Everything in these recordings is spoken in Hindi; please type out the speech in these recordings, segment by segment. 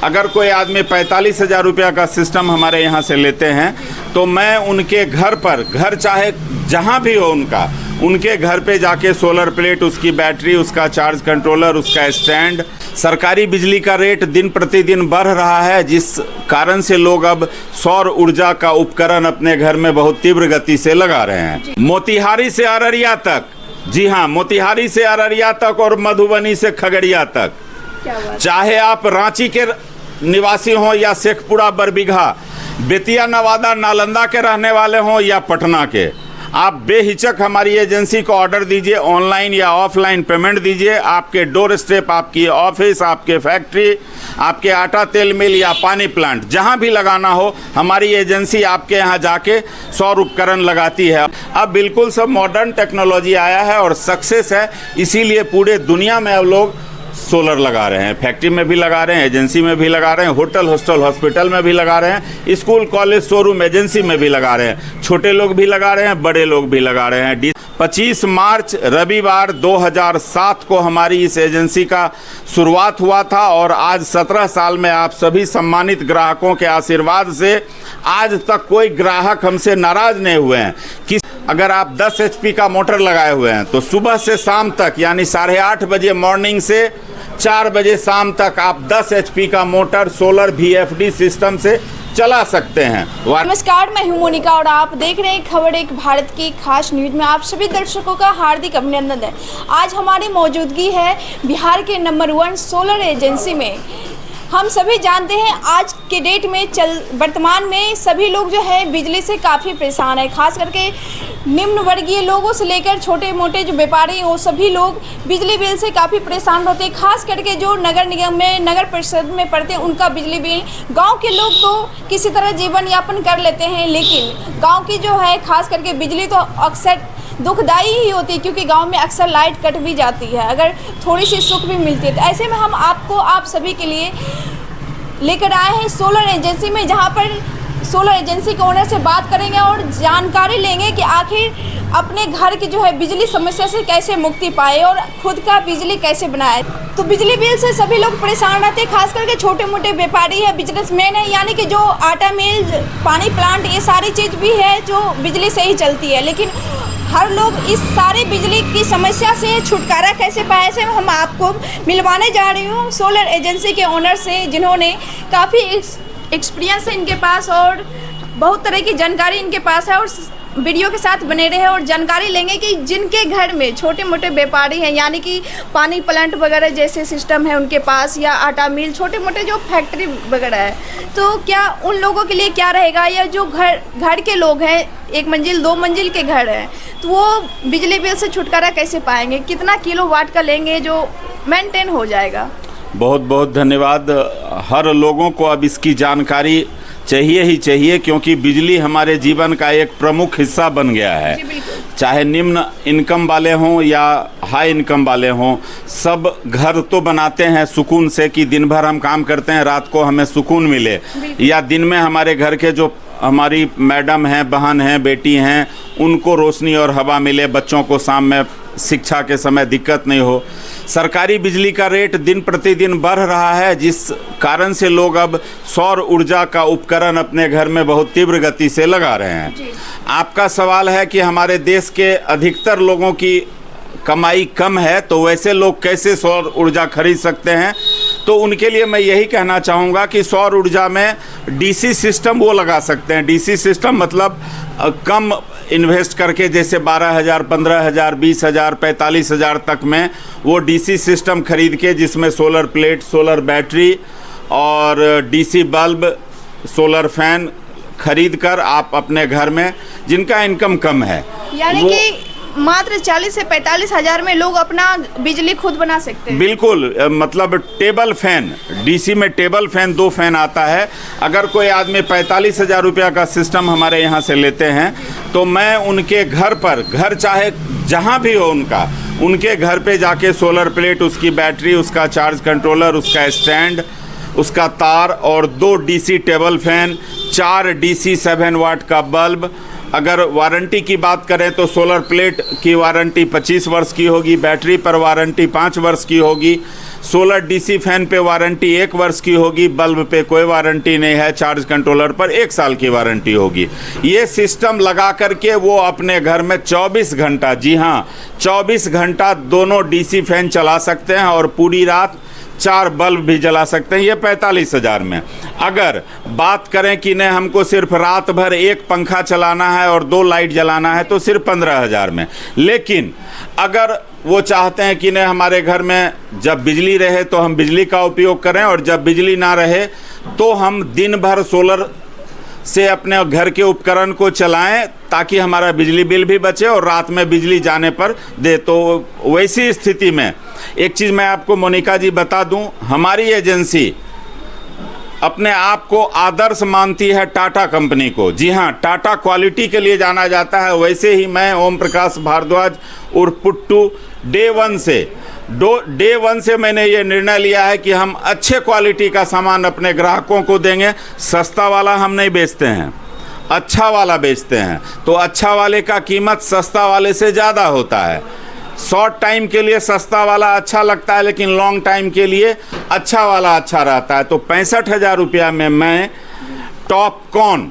अगर कोई आदमी 45,000 रुपया का सिस्टम हमारे यहाँ से लेते हैं तो मैं उनके घर पर, घर चाहे जहाँ भी हो उनके घर पे जाके सोलर प्लेट, उसकी बैटरी, उसका चार्ज कंट्रोलर, उसका स्टैंड। सरकारी बिजली का रेट दिन प्रतिदिन बढ़ रहा है, जिस कारण से लोग अब सौर ऊर्जा का उपकरण अपने घर में बहुत तीव्र गति से लगा रहे हैं। मोतिहारी से अररिया तक, जी हाँ, मोतिहारी से अररिया तक और मधुबनी से खगड़िया तक, चाहे आप रांची के निवासी हों या शेखपुरा, बरबीघा, बेतिया, नवादा, नालंदा के रहने वाले हों या पटना के, आप बेहिचक हमारी एजेंसी को ऑर्डर दीजिए। ऑनलाइन या ऑफलाइन पेमेंट दीजिए। आपके डोर स्टेप, आपकी ऑफिस, आपके फैक्ट्री, आपके आटा तेल मिल या पानी प्लांट, जहां भी लगाना हो, हमारी एजेंसी आपके यहां जाके सौर उपकरण लगाती है। अब बिल्कुल सब मॉडर्न टेक्नोलॉजी आया है और सक्सेस है, इसीलिए पूरे दुनिया में अब लोग सोलर लगा रहे हैं। फैक्ट्री में भी लगा रहे हैं, एजेंसी में भी लगा रहे हैं, होटल, हॉस्टल, हॉस्पिटल में भी लगा रहे हैं, स्कूल, कॉलेज, शोरूम, एजेंसी में भी लगा रहे हैं। छोटे लोग भी लगा रहे हैं, बड़े लोग भी लगा रहे हैं। 25 मार्च रविवार 2007 को हमारी इस एजेंसी का शुरुआत हुआ था और आज 17 साल में आप सभी सम्मानित ग्राहकों के आशीर्वाद से आज तक कोई ग्राहक हमसे नाराज नहीं हुए हैं। अगर आप 10 HP का मोटर लगाए हुए हैं तो सुबह से शाम तक, यानी 8:30 बजे मॉर्निंग से 4 बजे शाम तक आप 10 HP का मोटर सोलर VFD सिस्टम से चला सकते हैं। नमस्कार, मैं हूं मोनिका और आप देख रहे हैं खबर एक भारत की खास न्यूज में आप सभी दर्शकों का हार्दिक अभिनंदन है। आज हमारी मौजूदगी है बिहार के नंबर 1 सोलर एजेंसी में। हम सभी जानते हैं आज के डेट में वर्तमान में सभी लोग जो है बिजली से काफ़ी परेशान है, खास करके निम्न वर्गीय लोगों से लेकर छोटे मोटे जो व्यापारी हैं वो सभी लोग बिजली बिल से काफ़ी परेशान होते हैं। खास करके जो नगर निगम में, नगर परिषद में पड़ते हैं उनका बिजली बिल, गांव के लोग तो किसी तरह जीवन यापन कर लेते हैं, लेकिन गांव की जो है खास करके बिजली तो अक्सर दुखदाई ही होती है, क्योंकि गांव में अक्सर लाइट कट भी जाती है, अगर थोड़ी सी सुख भी मिलती है। तो ऐसे में हम आप सभी के लिए लेकर आए हैं सोलर एजेंसी में, जहां पर सोलर एजेंसी के ओनर से बात करेंगे और जानकारी लेंगे कि आखिर अपने घर की जो है बिजली समस्या से कैसे मुक्ति पाए और खुद का बिजली कैसे बनाए। तो बिजली बिल से सभी लोग परेशान रहते हैं, खास करके छोटे मोटे व्यापारी है, बिजनेसमैन है, यानी कि जो आटा मिल, पानी प्लांट, ये सारी चीज़ भी है जो बिजली से ही चलती है। लेकिन हर लोग इस सारी बिजली की समस्या से छुटकारा कैसे पाए, से हम आपको मिलवाने जा रही हूँ सोलर एजेंसी के ओनर से, जिन्होंने काफ़ी एक्सपीरियंस है इनके पास और बहुत तरह की जानकारी इनके पास है। और वीडियो के साथ बने रहे और जानकारी लेंगे कि जिनके घर में छोटे मोटे व्यापारी हैं, यानी कि पानी प्लांट वगैरह जैसे सिस्टम है उनके पास, या आटा मिल, छोटे मोटे जो फैक्ट्री वगैरह है, तो क्या उन लोगों के लिए क्या रहेगा, या जो घर के लोग हैं, 1 मंजिल 2 मंजिल के घर हैं, तो वो बिजली बिल से छुटकारा कैसे पाएंगे, कितना किलोवाट का लेंगे जो मेंटेन हो जाएगा। बहुत बहुत धन्यवाद। हर लोगों को अब इसकी जानकारी चाहिए ही चाहिए, क्योंकि बिजली हमारे जीवन का एक प्रमुख हिस्सा बन गया है। चाहे निम्न इनकम वाले हों या हाई इनकम वाले हों, सब घर तो बनाते हैं सुकून से कि दिन भर हम काम करते हैं, रात को हमें सुकून मिले, या दिन में हमारे घर के जो हमारी मैडम हैं, बहन हैं, बेटी हैं, उनको रोशनी और हवा मिले, बच्चों को शाम में शिक्षा के समय दिक्कत नहीं हो। सरकारी बिजली का रेट दिन प्रतिदिन बढ़ रहा है, जिस कारण से लोग अब सौर ऊर्जा का उपकरण अपने घर में बहुत तीव्र गति से लगा रहे हैं। आपका सवाल है कि हमारे देश के अधिकतर लोगों की कमाई कम है, तो वैसे लोग कैसे सौर ऊर्जा खरीद सकते हैं। तो उनके लिए मैं यही कहना चाहूँगा कि सौर ऊर्जा में DC सिस्टम वो लगा सकते हैं। DC सिस्टम मतलब कम इन्वेस्ट करके, जैसे 12,000, 15,000, 20,000, 45,000 तक में वो DC सिस्टम खरीद के, जिसमें सोलर प्लेट, सोलर बैटरी और DC बल्ब, सोलर फैन खरीद कर आप अपने घर में, जिनका इनकम कम है, यानी कि मात्र 40 से 45 हज़ार में लोग अपना बिजली खुद बना सकते हैं। बिल्कुल, मतलब टेबल फैन, DC में टेबल फैन 2 फैन आता है। अगर कोई आदमी 45,000 रुपया का सिस्टम हमारे यहाँ से लेते हैं तो मैं उनके घर पर, घर चाहे जहाँ भी हो उनके घर पे जाके सोलर प्लेट, उसकी बैटरी, उसका चार्ज कंट्रोलर, उसका स्टैंड, उसका तार और 2 DC टेबल फैन, 4 DC 7 वाट का बल्ब। अगर वारंटी की बात करें तो सोलर प्लेट की वारंटी 25 वर्ष की होगी, बैटरी पर वारंटी 5 वर्ष की होगी, सोलर डीसी फैन पे वारंटी 1 वर्ष की होगी, बल्ब पे कोई वारंटी नहीं है, चार्ज कंट्रोलर पर 1 साल की वारंटी होगी। ये सिस्टम लगा करके वो अपने घर में 24 घंटा, जी हाँ 24 घंटा दोनों डीसी फैन चला सकते हैं और पूरी रात 4 बल्ब भी जला सकते हैं। ये 45,000 में। अगर बात करें कि नहीं हमको सिर्फ रात भर 1 पंखा चलाना है और 2 लाइट जलाना है तो सिर्फ 15,000 में। लेकिन अगर वो चाहते हैं कि नहीं हमारे घर में जब बिजली रहे तो हम बिजली का उपयोग करें और जब बिजली ना रहे तो हम दिन भर सोलर से अपने घर के उपकरण को चलाएं ताकि हमारा बिजली बिल भी बचे और रात में बिजली जाने पर दे। तो वैसी स्थिति में एक चीज़ मैं आपको मोनिका जी बता दूं, हमारी एजेंसी अपने आप को आदर्श मानती है टाटा कंपनी को। जी हाँ, टाटा क्वालिटी के लिए जाना जाता है। वैसे ही मैं ओम प्रकाश भारद्वाज उर्फ पुट्टू डे वन से मैंने ये निर्णय लिया है कि हम अच्छे क्वालिटी का सामान अपने ग्राहकों को देंगे। सस्ता वाला हम नहीं बेचते हैं, अच्छा वाला बेचते हैं। तो अच्छा वाले का कीमत सस्ता वाले से ज़्यादा होता है। शॉर्ट टाइम के लिए सस्ता वाला अच्छा लगता है लेकिन लॉन्ग टाइम के लिए अच्छा वाला अच्छा रहता है। तो 65,000 रुपया में मैं टॉपकॉन,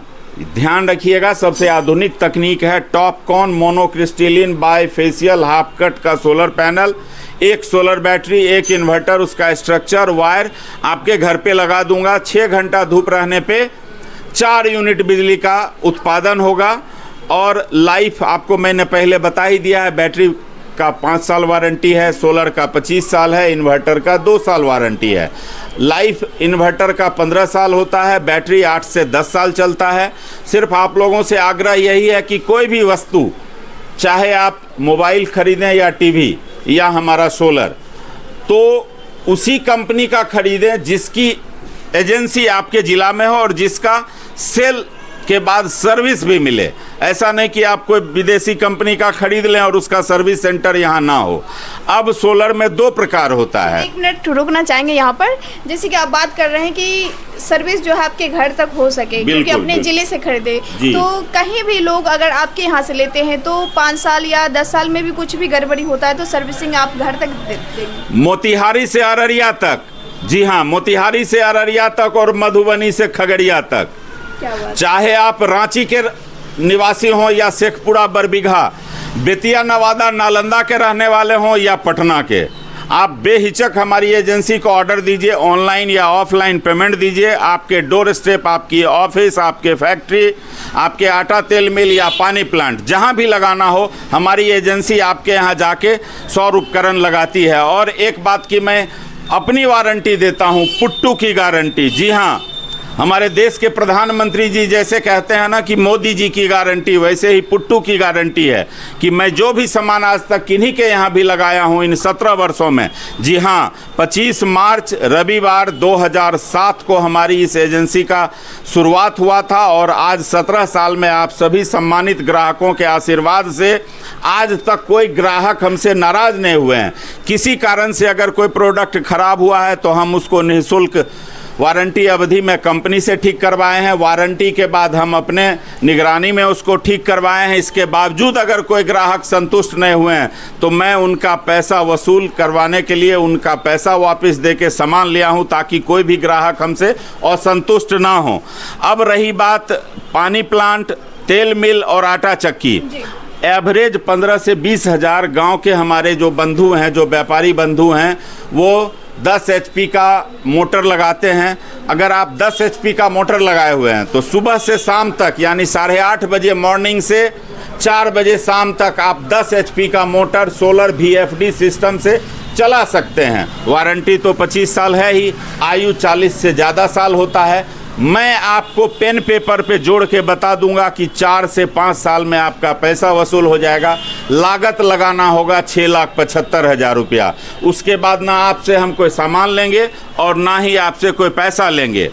ध्यान रखिएगा सबसे आधुनिक तकनीक है, टॉपकॉन मोनोक्रिस्टलिन बाईफेशियल हाफ कट का solar panel, 1 solar battery, 1 inverter, उसका स्ट्रक्चर वायर आपके घर पे लगा दूंगा। 6 घंटा धूप रहने पे 4 यूनिट बिजली का उत्पादन होगा। और लाइफ आपको मैंने पहले बता ही दिया है, बैटरी का 5 साल वारंटी है, सोलर का 25 साल है, इन्वर्टर का 2 साल वारंटी है। लाइफ इन्वर्टर का 15 साल होता है, बैटरी 8 से 10 साल चलता है। सिर्फ आप लोगों से आग्रह यही है कि कोई भी वस्तु, चाहे आप मोबाइल खरीदें या टीवी या हमारा सोलर, तो उसी कंपनी का खरीदें जिसकी एजेंसी आपके ज़िला में हो और जिसका सेल के बाद सर्विस भी मिले। ऐसा नहीं कि आप कोई विदेशी कंपनी का खरीद लें और उसका सर्विस सेंटर यहाँ ना हो। अब सोलर में 2 प्रकार होता है। 1 मिनट रुकना चाहेंगे यहाँ पर। जैसे कि आप बात कर रहे हैं कि सर्विस जो है आपके घर तक हो सके, क्योंकि अपने ज़िले से खरीदे, तो कहीं भी लोग अगर आपके यहाँ से लेते हैं तो 5 साल या 10 साल में भी कुछ भी गड़बड़ी होता है तो सर्विसिंग आप घर तक देंगे? मोतिहारी से अररिया तक, जी हाँ मोतिहारी से अररिया तक और मधुबनी से खगड़िया तक। चाहे आप रांची के निवासी हों या शेखपुरा बरबीघा, बेतिया नवादा नालंदा के रहने वाले हों या पटना के, आप बेहिचक हमारी एजेंसी को ऑर्डर दीजिए। ऑनलाइन या ऑफलाइन पेमेंट दीजिए। आपके डोर स्टेप, आपकी ऑफिस, आपके फैक्ट्री, आपके आटा तेल मिल या पानी प्लांट, जहां भी लगाना हो हमारी एजेंसी आपके यहां जाके सौर उपकरण लगाती है। और एक बात की मैं अपनी वारंटी देता हूं, पुट्टू की गारंटी। जी हाँ, हमारे देश के प्रधानमंत्री जी जैसे कहते हैं ना कि मोदी जी की गारंटी, वैसे ही पुट्टू की गारंटी है कि मैं जो भी सामान आज तक किन्हीं के यहाँ भी लगाया हूँ इन 17 वर्षों में। जी हाँ, 25 मार्च रविवार 2007 को हमारी इस एजेंसी का शुरुआत हुआ था और आज 17 साल में आप सभी सम्मानित ग्राहकों के आशीर्वाद से आज तक कोई ग्राहक हमसे नाराज़ नहीं हुए हैं। किसी कारण से अगर कोई प्रोडक्ट खराब हुआ है तो हम उसको निःशुल्क वारंटी अवधि में कंपनी से ठीक करवाए हैं। वारंटी के बाद हम अपने निगरानी में उसको ठीक करवाए हैं। इसके बावजूद अगर कोई ग्राहक संतुष्ट नहीं हुए हैं तो मैं उनका पैसा वसूल करवाने के लिए उनका पैसा वापस दे के सामान लिया हूं ताकि कोई भी ग्राहक हमसे असंतुष्ट ना हो। अब रही बात पानी प्लांट, तेल मिल और आटा चक्की, एवरेज 15 से 20 हज़ार गाँव के हमारे जो बंधु हैं, जो व्यापारी बंधु हैं, वो 10 HP का मोटर लगाते हैं। अगर आप 10 HP का मोटर लगाए हुए हैं तो सुबह से शाम तक यानी 8:30 बजे मॉर्निंग से 4 बजे शाम तक आप 10 HP का मोटर सोलर VFD सिस्टम से चला सकते हैं। वारंटी तो 25 साल है ही, आयु 40 से ज़्यादा साल होता है। मैं आपको पेन पेपर पे जोड़ के बता दूंगा कि 4 से 5 साल में आपका पैसा वसूल हो जाएगा। लागत लगाना होगा 6,75,000 रुपया। उसके बाद ना आपसे हम कोई सामान लेंगे और ना ही आपसे कोई पैसा लेंगे।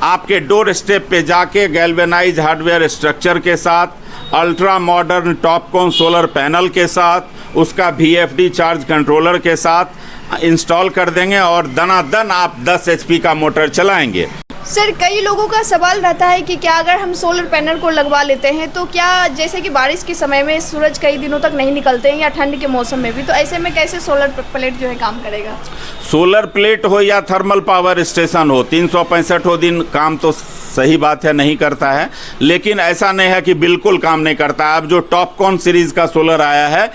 आपके डोर स्टेप पे जाके गैल्वेनाइज हार्डवेयर स्ट्रक्चर के साथ, ultra modern Topcon solar panel के साथ, उसका VFD चार्ज कंट्रोलर के साथ इंस्टॉल कर देंगे और दनादन आप 10 HP का मोटर चलाएंगे। सर, कई लोगों का सवाल रहता है कि क्या अगर हम सोलर पैनल को लगवा लेते हैं तो क्या जैसे कि बारिश के समय में सूरज कई दिनों तक नहीं निकलते हैं या ठंड के मौसम में भी, तो ऐसे में कैसे सोलर प्लेट जो है काम करेगा? सोलर प्लेट हो या थर्मल पावर स्टेशन हो, 365 दिन काम तो सही बात है नहीं करता है, लेकिन ऐसा नहीं है कि बिल्कुल काम नहीं करता। अब जो टॉपकॉन सीरीज़ का सोलर आया है,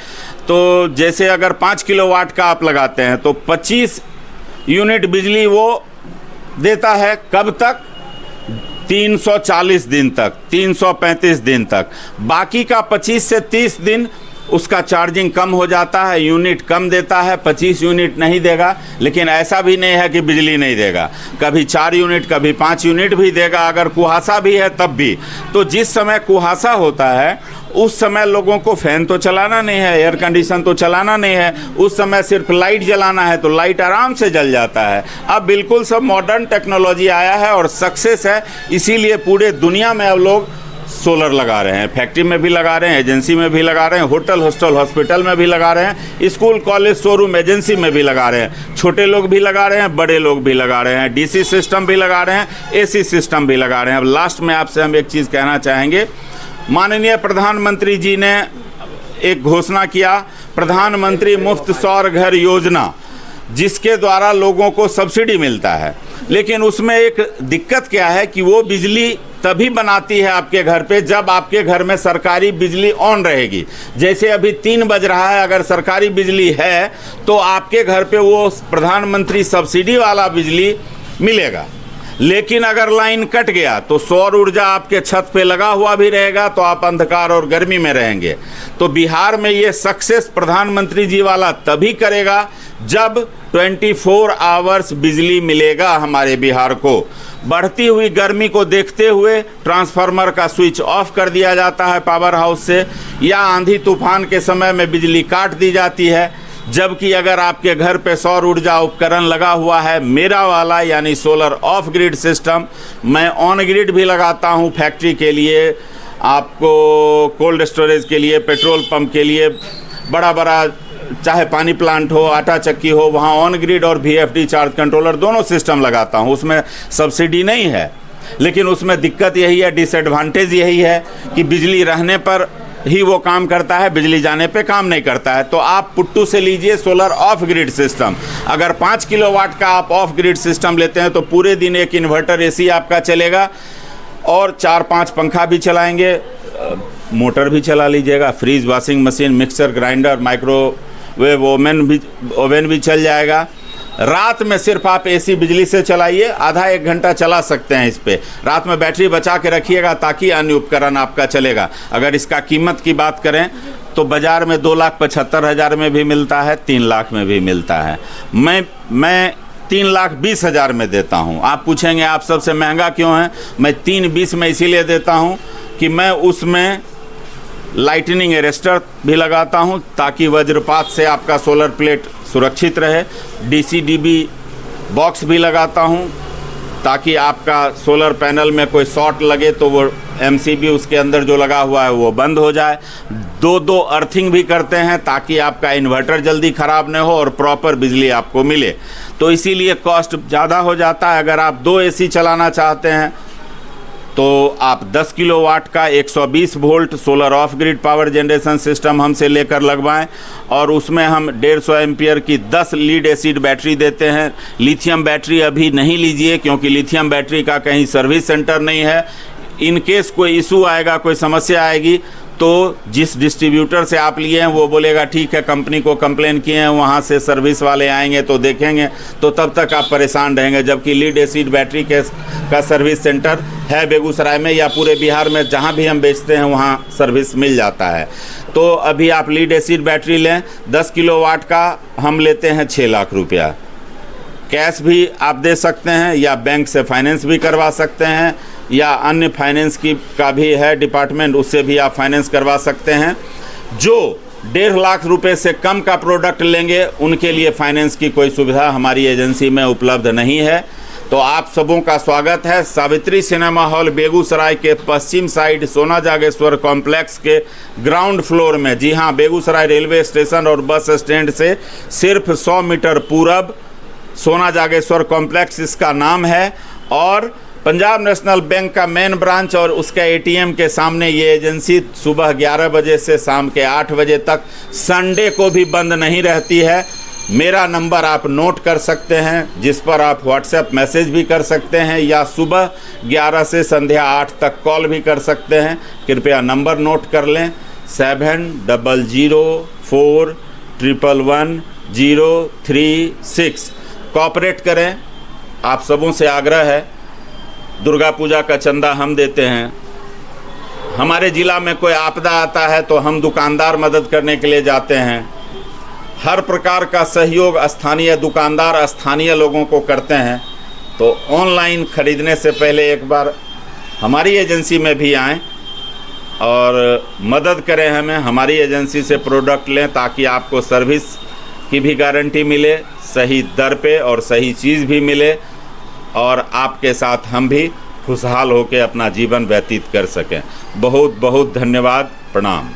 तो जैसे अगर 5 किलोवाट का आप लगाते हैं तो 25 यूनिट बिजली वो देता है। कब तक? 340 दिन तक, 335 दिन तक। बाकी का 25 से 30 दिन उसका चार्जिंग कम हो जाता है, यूनिट कम देता है, 25 यूनिट नहीं देगा। लेकिन ऐसा भी नहीं है कि बिजली नहीं देगा, कभी 4 यूनिट कभी 5 यूनिट भी देगा, अगर कुहासा भी है तब भी। तो जिस समय कुहासा होता है उस समय लोगों को फैन तो चलाना नहीं है, एयर कंडीशन तो चलाना नहीं है, उस समय सिर्फ लाइट जलाना है, तो लाइट आराम से जल जाता है। अब बिल्कुल सब मॉडर्न टेक्नोलॉजी आया है और सक्सेस है, इसीलिए पूरे दुनिया में अब लोग सोलर लगा रहे हैं। फैक्ट्री में भी लगा रहे हैं, एजेंसी में भी लगा रहे हैं, होटल हॉस्टल हॉस्पिटल में भी लगा रहे हैं, स्कूल कॉलेज शोरूम एजेंसी में भी लगा रहे हैं। छोटे लोग भी लगा रहे हैं, बड़े लोग भी लगा रहे हैं, डीसी सिस्टम भी लगा रहे हैं, एसी सिस्टम भी लगा रहे हैं। अब लास्ट में आपसे हम एक चीज़ कहना चाहेंगे, माननीय प्रधानमंत्री जी ने एक घोषणा किया, प्रधानमंत्री मुफ्त सौर घर योजना, जिसके द्वारा लोगों को सब्सिडी मिलता है। लेकिन उसमें एक दिक्कत क्या है कि वो बिजली तभी बनाती है आपके घर पे जब आपके घर में सरकारी बिजली ऑन रहेगी। जैसे अभी 3 बज रहा है, अगर सरकारी बिजली है तो आपके घर पे वो प्रधानमंत्री सब्सिडी वाला बिजली मिलेगा। लेकिन अगर लाइन कट गया तो सौर ऊर्जा आपके छत पे लगा हुआ भी रहेगा, तो आप अंधकार और गर्मी में रहेंगे। तो बिहार में ये सक्सेस प्रधानमंत्री जी वाला तभी करेगा जब 24 आवर्स बिजली मिलेगा हमारे बिहार को। बढ़ती हुई गर्मी को देखते हुए ट्रांसफार्मर का स्विच ऑफ कर दिया जाता है पावर हाउस से, या आंधी तूफान के समय में बिजली काट दी जाती है। जबकि अगर आपके घर पे सौर ऊर्जा उपकरण लगा हुआ है, मेरा वाला यानी सोलर ऑफ ग्रिड सिस्टम, मैं ऑन ग्रिड भी लगाता हूँ फैक्ट्री के लिए, आपको कोल्ड स्टोरेज के लिए, पेट्रोल पंप के लिए, बड़ा बड़ा चाहे पानी प्लांट हो, आटा चक्की हो, वहाँ ऑन ग्रिड और VFD चार्ज कंट्रोलर दोनों सिस्टम लगाता हूँ। उसमें सब्सिडी नहीं है, लेकिन उसमें दिक्कत यही है, डिसएडवांटेज यही है कि बिजली रहने पर ही वो काम करता है, बिजली जाने पे काम नहीं करता है। तो आप पुट्टू से लीजिए सोलर ऑफ ग्रिड सिस्टम। अगर 5 किलोवाट का आप ऑफ ग्रिड सिस्टम लेते हैं तो पूरे दिन एक इन्वर्टर AC आपका चलेगा और 4-5 पंखा भी चलाएंगे, मोटर भी चला लीजिएगा, fridge, washing machine, mixer grinder, microwave oven भी चल जाएगा। रात में सिर्फ आप AC बिजली से चलाइए, आधा 1 घंटा चला सकते हैं इस पे। रात में बैटरी बचा के रखिएगा ताकि अन्य उपकरण आपका चलेगा। अगर इसका कीमत की बात करें तो बाज़ार में 2,75,000 में भी मिलता है, 3 लाख में भी मिलता है। मैं 3,20,000 में देता हूँ। आप पूछेंगे आप सबसे महंगा क्यों है? मैं 3,20 में इसीलिए देता हूँ कि मैं उसमें लाइटनिंग अरेस्टर भी लगाता हूं ताकि वज्रपात से आपका सोलर प्लेट सुरक्षित रहे। DCDB बॉक्स भी लगाता हूं ताकि आपका सोलर पैनल में कोई शॉर्ट लगे तो वो MCB उसके अंदर जो लगा हुआ है वो बंद हो जाए। 2 अर्थिंग भी करते हैं ताकि आपका इन्वर्टर जल्दी ख़राब न हो और प्रॉपर बिजली आपको मिले। तो इसीलिए कॉस्ट ज़्यादा हो जाता है। अगर आप 2 AC चलाना चाहते हैं तो आप 10 किलोवाट का 120 volt solar of grid power generation system हमसे लेकर लगवाएं और उसमें हम 150 एम्पियर की 10 लीड एसिड बैटरी देते हैं। लिथियम बैटरी अभी नहीं लीजिए क्योंकि लिथियम बैटरी का कहीं सर्विस सेंटर नहीं है। इन केस कोई इशू आएगा, कोई समस्या आएगी तो जिस डिस्ट्रीब्यूटर से आप लिए हैं वो बोलेगा ठीक है, कंपनी को कंप्लेन किए हैं, वहाँ से सर्विस वाले आएंगे तो देखेंगे, तो तब तक आप परेशान रहेंगे। जबकि लीड एसिड बैटरी का सर्विस सेंटर है बेगूसराय में या पूरे बिहार में, जहाँ भी हम बेचते हैं वहाँ सर्विस मिल जाता है। तो अभी आप लीड एसिड बैटरी लें, 10 किलोवाट का हम लेते हैं 6 लाख रुपया। कैश भी आप दे सकते हैं या बैंक से फाइनेंस भी करवा सकते हैं या अन्य फाइनेंस का भी है डिपार्टमेंट, उससे भी आप फाइनेंस करवा सकते हैं। जो 1.5 लाख रुपए से कम का प्रोडक्ट लेंगे उनके लिए फाइनेंस की कोई सुविधा हमारी एजेंसी में उपलब्ध नहीं है। तो आप सबों का स्वागत है सावित्री सिनेमा हॉल बेगूसराय के पश्चिम साइड सोना जागेश्वर कॉम्प्लेक्स के ग्राउंड फ्लोर में। जी हाँ, बेगूसराय रेलवे स्टेशन और बस स्टैंड से सिर्फ 100 मीटर पूरब सोना जागेश्वर कॉम्प्लेक्स इसका नाम है। और पंजाब नेशनल बैंक का मेन ब्रांच और उसका एटीएम के सामने ये एजेंसी सुबह 11 बजे से शाम के 8 बजे तक संडे को भी बंद नहीं रहती है। मेरा नंबर आप नोट कर सकते हैं, जिस पर आप व्हाट्सएप मैसेज भी कर सकते हैं या सुबह 11 से संध्या 8 तक कॉल भी कर सकते हैं। कृपया नंबर नोट कर लें 7004111036। कॉपरेट करें, आप सबों से आग्रह है। दुर्गा पूजा का चंदा हम देते हैं। हमारे ज़िला में कोई आपदा आता है तो हम दुकानदार मदद करने के लिए जाते हैं। हर प्रकार का सहयोग स्थानीय दुकानदार स्थानीय लोगों को करते हैं। तो ऑनलाइन ख़रीदने से पहले एक बार हमारी एजेंसी में भी आएं और मदद करें हमें। हमारी एजेंसी से प्रोडक्ट लें ताकि आपको सर्विस की भी गारंटी मिले, सही दर पे और सही चीज़ भी मिले और आपके साथ हम भी खुशहाल होकर अपना जीवन व्यतीत कर सकें। बहुत बहुत धन्यवाद। प्रणाम।